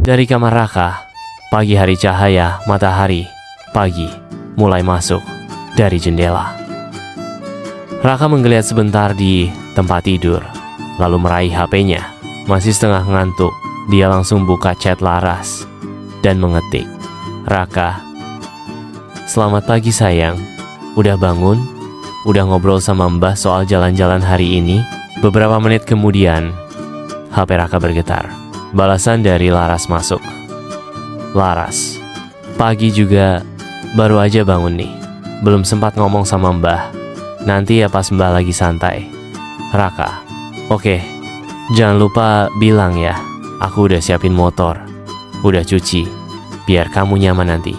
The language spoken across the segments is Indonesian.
Dari kamar Raka, pagi hari cahaya matahari pagi mulai masuk dari jendela. Raka menggeliat sebentar di tempat tidur, lalu meraih HP-nya. Masih setengah ngantuk, dia langsung buka chat Laras dan mengetik, "Raka, selamat pagi sayang. Udah bangun? Udah ngobrol sama Mbah soal jalan-jalan hari ini?" Beberapa menit kemudian, HP Raka bergetar. Balasan dari Laras masuk. "Laras, pagi juga, baru aja bangun nih. Belum sempat ngomong sama Mbah. Nanti ya pas Mbah lagi santai. Raka, oke, jangan lupa bilang ya, aku udah siapin motor, udah cuci, biar kamu nyaman nanti."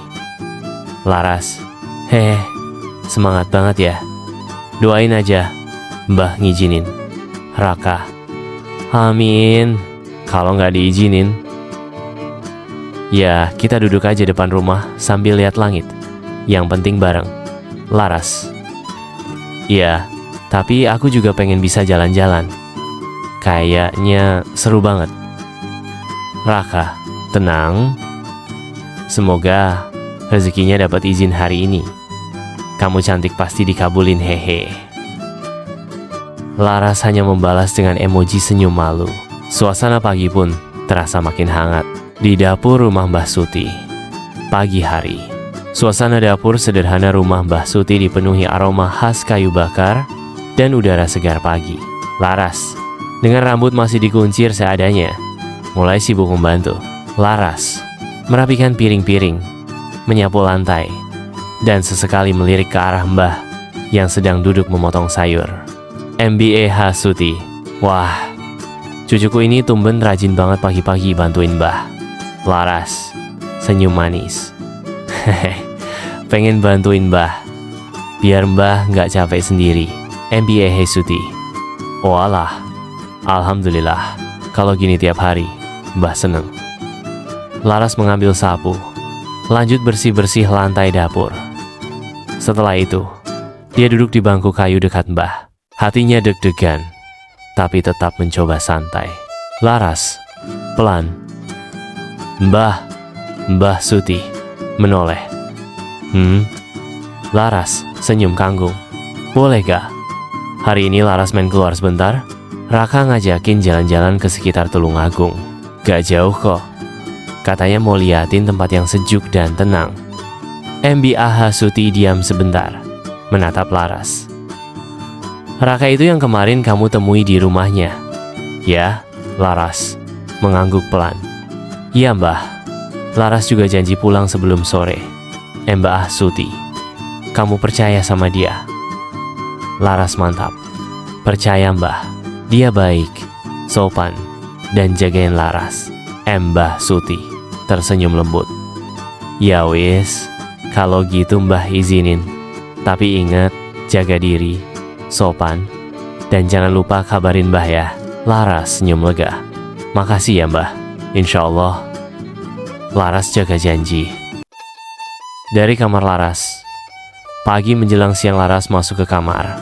Laras, "Hehe, semangat banget ya. Doain aja, Mbah ngizinin." Raka, "Amin. Kalau nggak diizinin, ya kita duduk aja depan rumah sambil lihat langit. Yang penting bareng." Laras, "Iya, tapi aku juga pengen bisa jalan-jalan. Kayaknya seru banget." Raka, "Tenang. Semoga rezekinya dapat izin hari ini. Kamu cantik pasti dikabulin, hehe." Laras hanya membalas dengan emoji senyum malu. Suasana pagi pun terasa makin hangat di dapur rumah Mbah Suti. Pagi hari, suasana dapur sederhana rumah Mbah Suti dipenuhi aroma khas kayu bakar dan udara segar pagi. Laras, dengan rambut masih dikuncir seadanya, mulai sibuk membantu. Laras merapikan piring-piring, menyapu lantai, dan sesekali melirik ke arah Mbah yang sedang duduk memotong sayur. "MBA Suti, wah, cucuku ini tumben rajin banget pagi-pagi bantuin Mbah." Laras senyum manis. "Hehe, pengen bantuin Mbah, biar Mbah nggak capek sendiri." MBA Suti, "Walah, alhamdulillah, kalau gini tiap hari, Mbah seneng." Laras mengambil sapu, lanjut bersih-bersih lantai dapur. Setelah itu, dia duduk di bangku kayu dekat Mbah. Hatinya deg-degan, tapi tetap mencoba santai. Laras pelan, "Mbah, Mbah Suti," menoleh. Laras senyum kanggung. "Boleh gak? Hari ini Laras main keluar sebentar?" Raka ngajakin jalan-jalan ke sekitar Tulungagung. "Gak jauh kok. Katanya mau liatin tempat yang sejuk dan tenang." MBA Suti diam sebentar, menatap Laras. "Raka itu yang kemarin kamu temui di rumahnya?" "Ya," Laras mengangguk pelan. "Iya Mbah, Laras juga janji pulang sebelum sore." Mbah Suti, "Kamu percaya sama dia?" Laras mantap. "Percaya Mbah, dia baik, sopan, dan jagain Laras." Mbah Suti tersenyum lembut. "Ya wis, kalau gitu Mbah izinin. Tapi ingat, jaga diri, sopan, dan jangan lupa kabarin Mbah ya." Laras senyum lega. "Makasih ya Mbah, insya Allah." Laras jaga janji. Dari kamar Laras, pagi menjelang siang Laras masuk ke kamar.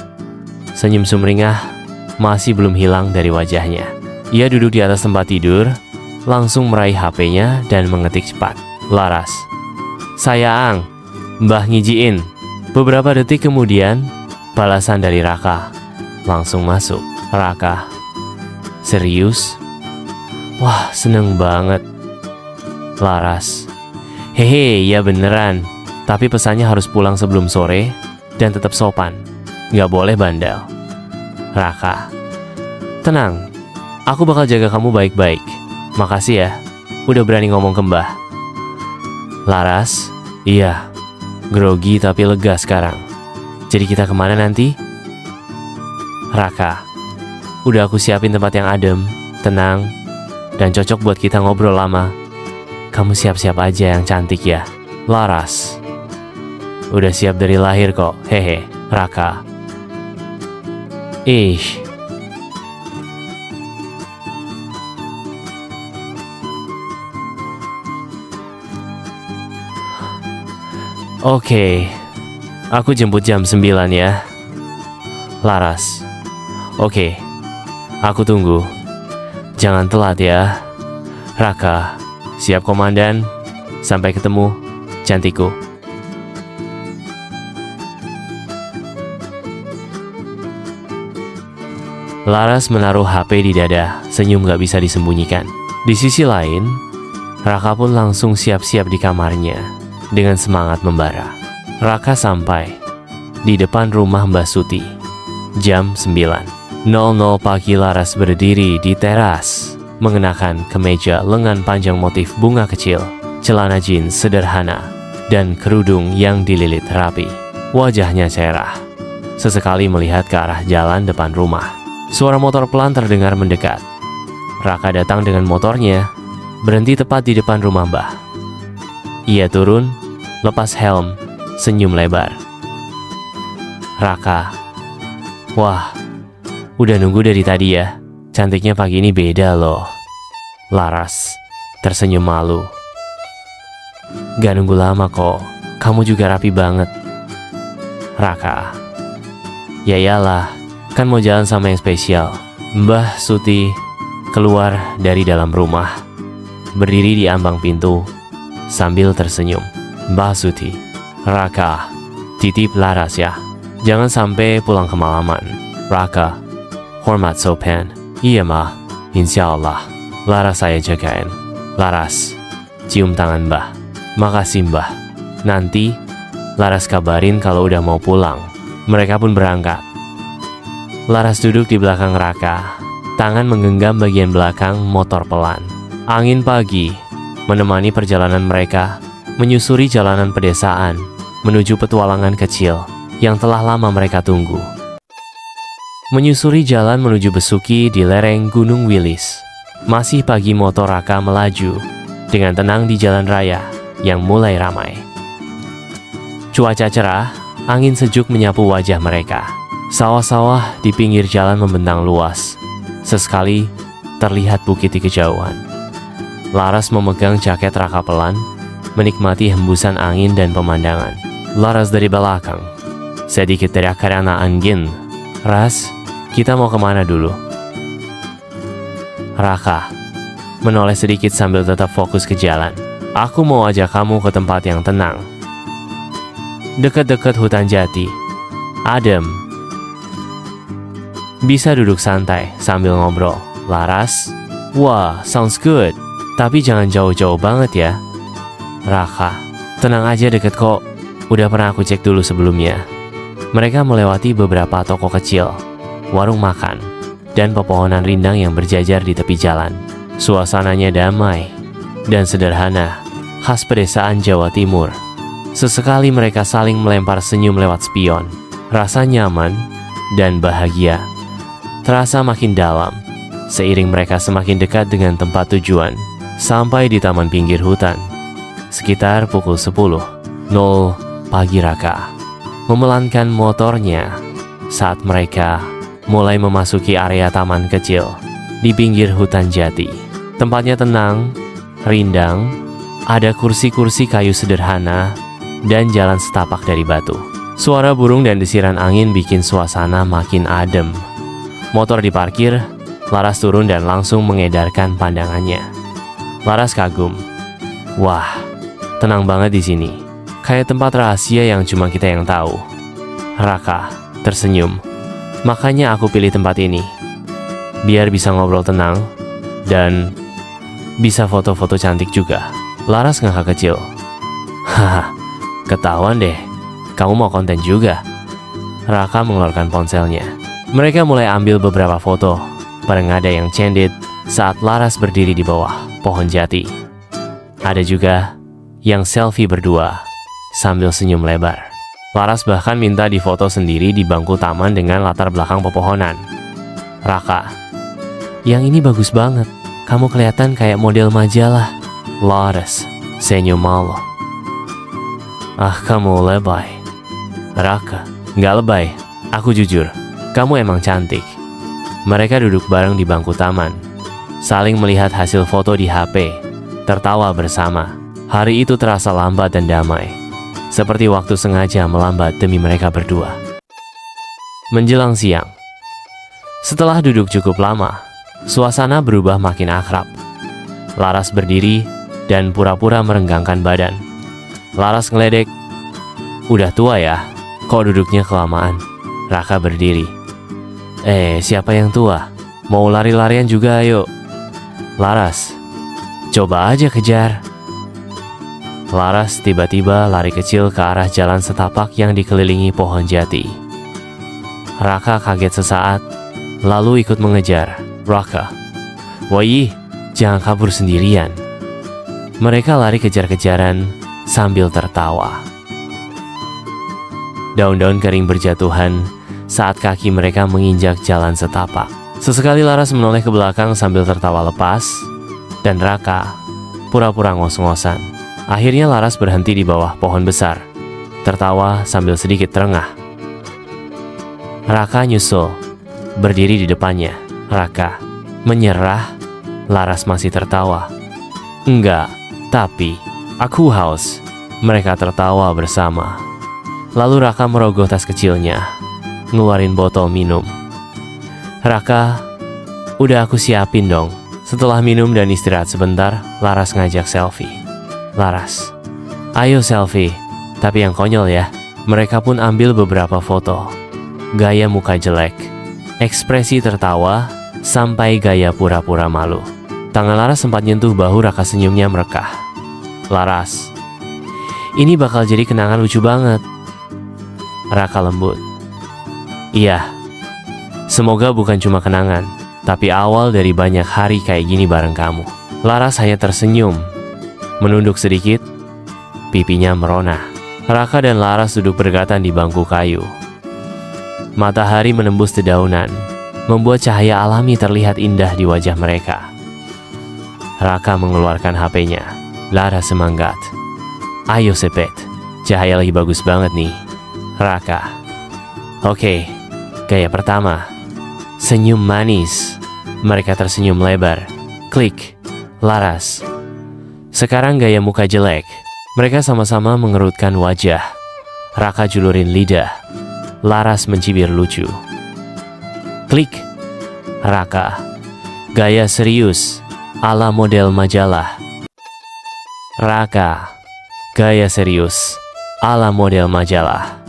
Senyum sumringah masih belum hilang dari wajahnya. Ia duduk di atas tempat tidur, langsung meraih HP-nya dan mengetik cepat, "Laras, sayang, Mbah ngijiin." Beberapa detik kemudian, balasan dari Raka langsung masuk. "Raka, serius? Wah, seneng banget." Laras, "Hehe, ya beneran. Tapi pesannya harus pulang sebelum sore dan tetap sopan. Gak boleh bandel." Raka, "Tenang, aku bakal jaga kamu baik-baik. Makasih ya, udah berani ngomong ke Mbah." Laras, "Iya, grogi tapi lega sekarang. Jadi kita kemana nanti?" Raka, "Udah aku siapin tempat yang adem, tenang, dan cocok buat kita ngobrol lama. Kamu siap-siap aja yang cantik ya." Laras, "Udah siap dari lahir kok, hehe." Raka, "Ih, oke, aku jemput jam 9 ya." Laras, "Oke, aku tunggu. Jangan telat ya." Raka, Siap komandan. Sampai ketemu, cantikku. Laras menaruh HP di dada, senyum gak bisa disembunyikan. Di sisi lain, Raka pun langsung siap-siap di kamarnya dengan semangat membara. Raka sampai di depan rumah Mbak Suti. Jam 9.00 pagi Laras berdiri di teras, mengenakan kemeja lengan panjang motif bunga kecil, celana jeans sederhana, dan kerudung yang dililit rapi. Wajahnya cerah, sesekali melihat ke arah jalan depan rumah. Suara motor pelan terdengar mendekat. Raka datang dengan motornya, berhenti tepat di depan rumah Mbah. Ia turun, lepas helm, senyum lebar. Raka, wah, udah nunggu dari tadi ya. Cantiknya pagi ini beda loh. Laras tersenyum malu. Gak nunggu lama kok, kamu juga rapi banget. Raka, ya iyalah, kan mau jalan sama yang spesial. Mbah Suti keluar dari dalam rumah, berdiri di ambang pintu sambil tersenyum. Mbah Suti, Raka, titip Laras ya, jangan sampai pulang kemalaman. Raka, hormat sopan. Iya mah, insya Allah. Laras saya jagain. Laras, cium tangan Mbah. Makasih Mbah. Nanti Laras kabarin kalau udah mau pulang. Mereka pun berangkat. Laras duduk di belakang Raka, tangan menggenggam bagian belakang motor pelan. Angin pagi menemani perjalanan mereka, menyusuri jalanan pedesaan, menuju petualangan kecil yang telah lama mereka tunggu. Menyusuri jalan menuju Besuki di lereng Gunung Wilis. Masih pagi motor Raka melaju dengan tenang di jalan raya yang mulai ramai. Cuaca cerah, angin sejuk menyapu wajah mereka. Sawah-sawah di pinggir jalan membentang luas. Sesekali terlihat bukit di kejauhan. Laras memegang jaket Raka pelan, menikmati hembusan angin dan pemandangan. Laras dari belakang sedikit teriak karena angin. Ras, kita mau kemana dulu? Raka menoleh sedikit sambil tetap fokus ke jalan. Aku mau ajak kamu ke tempat yang tenang, dekat-dekat hutan jati, adem. Bisa duduk santai sambil ngobrol. Laras, wah, sounds good. Tapi jangan jauh-jauh banget ya. Raka, tenang aja, deket kok. Udah pernah aku cek dulu sebelumnya. Mereka melewati beberapa toko kecil, warung makan, dan pepohonan rindang yang berjajar di tepi jalan. Suasananya damai dan sederhana, khas pedesaan Jawa Timur. Sesekali mereka saling melempar senyum lewat spion. Rasa nyaman dan bahagia terasa makin dalam seiring mereka semakin dekat dengan tempat tujuan. Sampai di taman pinggir hutan sekitar pukul 10.00 pagi. Raka memelankan motornya saat mereka mulai memasuki area taman kecil di pinggir hutan jati. Tempatnya tenang, rindang, ada kursi-kursi kayu sederhana dan jalan setapak dari batu. Suara burung dan desiran angin bikin suasana makin adem. Motor diparkir, Laras turun dan langsung mengedarkan pandangannya. Laras kagum. Wah, tenang banget di sini. Kayak tempat rahasia yang cuma kita yang tahu. Raka tersenyum. Makanya aku pilih tempat ini. Biar bisa ngobrol tenang dan bisa foto-foto cantik juga. Laras ngakak kecil. Haha, ketahuan deh. Kamu mau konten juga. Raka mengeluarkan ponselnya. Mereka mulai ambil beberapa foto bareng. Ada yang candid saat Laras berdiri di bawah pohon jati. Ada juga yang selfie berdua sambil senyum lebar. Laras bahkan minta difoto sendiri di bangku taman dengan latar belakang pepohonan. Raka, yang ini bagus banget. Kamu kelihatan kayak model majalah. Laras senyum malu. Ah, kamu lebay. Raka, nggak lebay. Aku jujur, kamu emang cantik. Mereka duduk bareng di bangku taman, saling melihat hasil foto di HP, tertawa bersama. Hari itu terasa lambat dan damai, seperti waktu sengaja melambat demi mereka berdua. Menjelang siang, setelah duduk cukup lama, suasana berubah makin akrab. Laras berdiri, dan pura-pura merenggangkan badan. Laras ngeledek. Udah tua ya? Kok duduknya kelamaan? Raka berdiri. Siapa yang tua? Mau lari-larian juga ayo. Laras, coba aja kejar. Laras tiba-tiba lari kecil ke arah jalan setapak yang dikelilingi pohon jati. Raka kaget sesaat, lalu ikut mengejar. Raka, woi, jangan kabur sendirian. Mereka lari kejar-kejaran sambil tertawa. Daun-daun kering berjatuhan saat kaki mereka menginjak jalan setapak. Sesekali Laras menoleh ke belakang sambil tertawa lepas, dan Raka pura-pura ngos-ngosan. Akhirnya Laras berhenti di bawah pohon besar, tertawa sambil sedikit terengah. Raka nyusul, berdiri di depannya. Raka menyerah. Laras masih tertawa. Enggak, tapi aku haus. Mereka tertawa bersama. Lalu Raka merogoh tas kecilnya, ngeluarin botol minum. Raka, udah aku siapin dong. Setelah minum dan istirahat sebentar, Laras ngajak selfie. Laras, ayo selfie, tapi yang konyol ya. Mereka pun ambil beberapa foto. Gaya muka jelek, ekspresi tertawa, sampai gaya pura-pura malu. Tangan Laras sempat nyentuh bahu Raka, senyumnya merekah. Laras, ini bakal jadi kenangan lucu banget. Raka lembut. Iya, semoga bukan cuma kenangan, tapi awal dari banyak hari kayak gini bareng kamu. Laras hanya tersenyum, menunduk sedikit, pipinya merona. Raka dan Laras duduk berdekatan di bangku kayu. Matahari menembus dedaunan, membuat cahaya alami terlihat indah di wajah mereka. Raka mengeluarkan HP-nya. Laras semangat. Ayo sepet, cahaya lagi bagus banget nih. Raka. Oke, gaya pertama. Senyum manis. Mereka tersenyum lebar. Klik. Laras. Sekarang gaya muka jelek. Mereka sama-sama mengerutkan wajah. Raka julurin lidah. Laras mencibir lucu. Klik. Raka. Gaya serius, ala model majalah. Raka. Gaya serius, ala model majalah.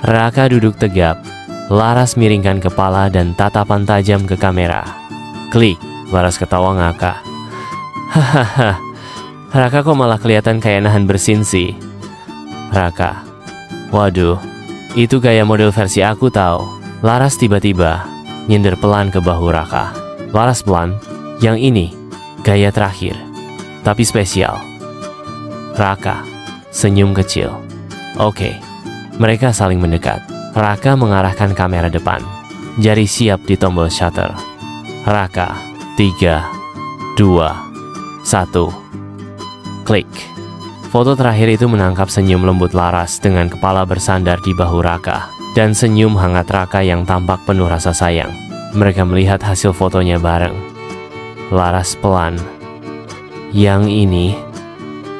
Raka duduk tegap. Laras miringkan kepala dan tatapan tajam ke kamera. Klik. Laras ketawa ngakak. Hahaha. Raka kok malah kelihatan kayak nahan bersin sih. Raka. Waduh, itu gaya model versi aku tahu. Laras tiba-tiba nyender pelan ke bahu Raka. Laras pelan. Yang ini gaya terakhir, tapi spesial. Raka senyum kecil. Oke. Mereka saling mendekat. Raka mengarahkan kamera depan. Jari siap di tombol shutter. Raka. 3, 2, 1. Klik. Foto terakhir itu menangkap senyum lembut Laras dengan kepala bersandar di bahu Raka, dan senyum hangat Raka yang tampak penuh rasa sayang. Mereka melihat hasil fotonya bareng. Laras pelan. Yang ini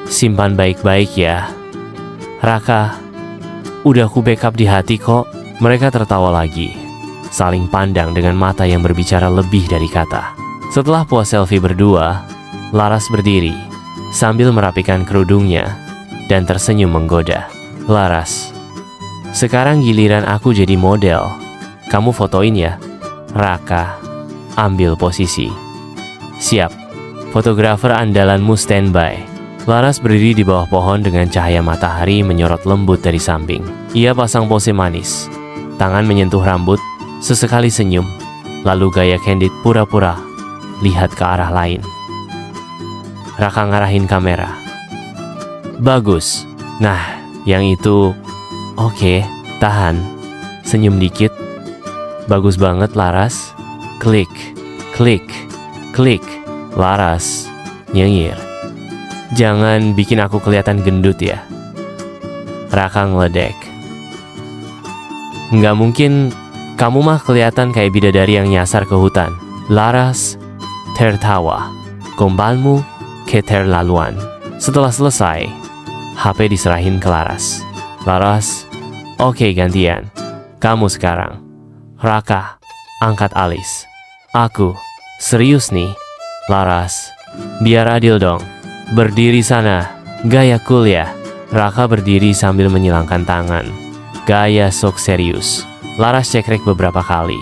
simpan baik-baik ya. Raka, udah aku backup di hati kok. Mereka tertawa lagi, saling pandang dengan mata yang berbicara lebih dari kata. Setelah puas selfie berdua, Laras berdiri sambil merapikan kerudungnya dan tersenyum menggoda. Laras, sekarang giliran aku jadi model. Kamu fotoin ya. Raka, ambil posisi. Siap. Fotografer andalanmu standby. Laras berdiri di bawah pohon dengan cahaya matahari menyorot lembut dari samping. Ia pasang pose manis. Tangan menyentuh rambut, sesekali senyum, lalu gaya candid pura-pura lihat ke arah lain. Raka ngarahin kamera. Bagus. Nah, yang itu. Oke, tahan. Senyum dikit. Bagus banget Laras. Klik, klik, klik. Laras nyengir. Jangan bikin aku kelihatan gendut ya. Raka ngeledek. Nggak mungkin, kamu mah kelihatan kayak bidadari yang nyasar ke hutan. Laras tertawa. Gombalmu keterlaluan. Setelah selesai, HP diserahin ke Laras. Laras, oke gantian. Kamu sekarang. Raka angkat alis. Aku serius nih. Laras Biar adil dong. Berdiri sana. Gaya cool ya. Raka berdiri sambil menyilangkan tangan. Gaya sok serius. Laras cekrek beberapa kali.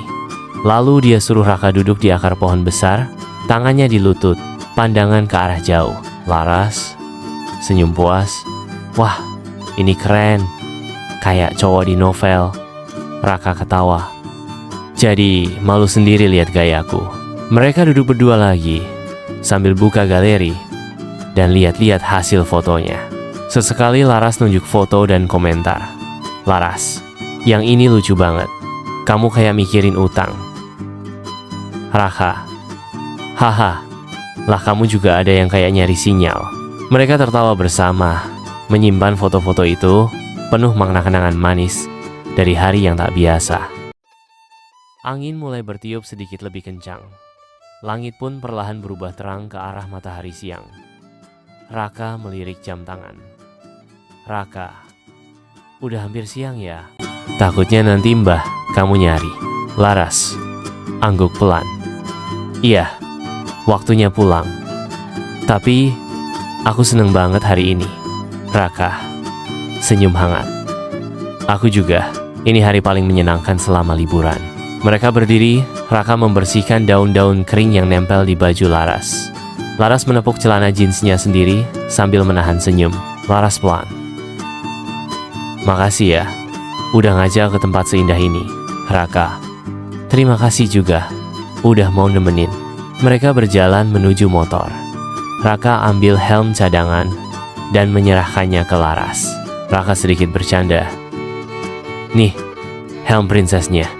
Lalu dia suruh Raka duduk di akar pohon besar, tangannya di lutut, pandangan ke arah jauh. Laras senyum puas. Wah, ini keren. Kayak cowok di novel. Raka ketawa. Jadi, malu sendiri lihat gayaku. Mereka duduk berdua lagi, sambil buka galeri dan lihat-lihat hasil fotonya. Sesekali Laras nunjuk foto dan komentar. Laras, yang ini lucu banget. Kamu kayak mikirin utang. Raka, haha, lah kamu juga ada yang kayak nyari sinyal. Mereka tertawa bersama, menyimpan foto-foto itu, penuh makna kenangan manis dari hari yang tak biasa. Angin mulai bertiup sedikit lebih kencang. Langit pun perlahan berubah terang ke arah matahari siang. Raka melirik jam tangan. Raka, udah hampir siang ya? Takutnya nanti mbah kamu nyari. Laras angguk pelan. Iya, waktunya pulang. Tapi aku seneng banget hari ini. Raka senyum hangat. Aku juga, ini hari paling menyenangkan selama liburan. Mereka berdiri, Raka membersihkan daun-daun kering yang nempel di baju Laras. Laras menepuk celana jeansnya sendiri sambil menahan senyum. Laras pelan. Makasih ya, udah ngajak ke tempat seindah ini. Raka, terima kasih juga, udah mau nemenin. Mereka berjalan menuju motor. Raka ambil helm cadangan dan menyerahkannya ke Laras. Raka sedikit bercanda. Nih, helm princessnya.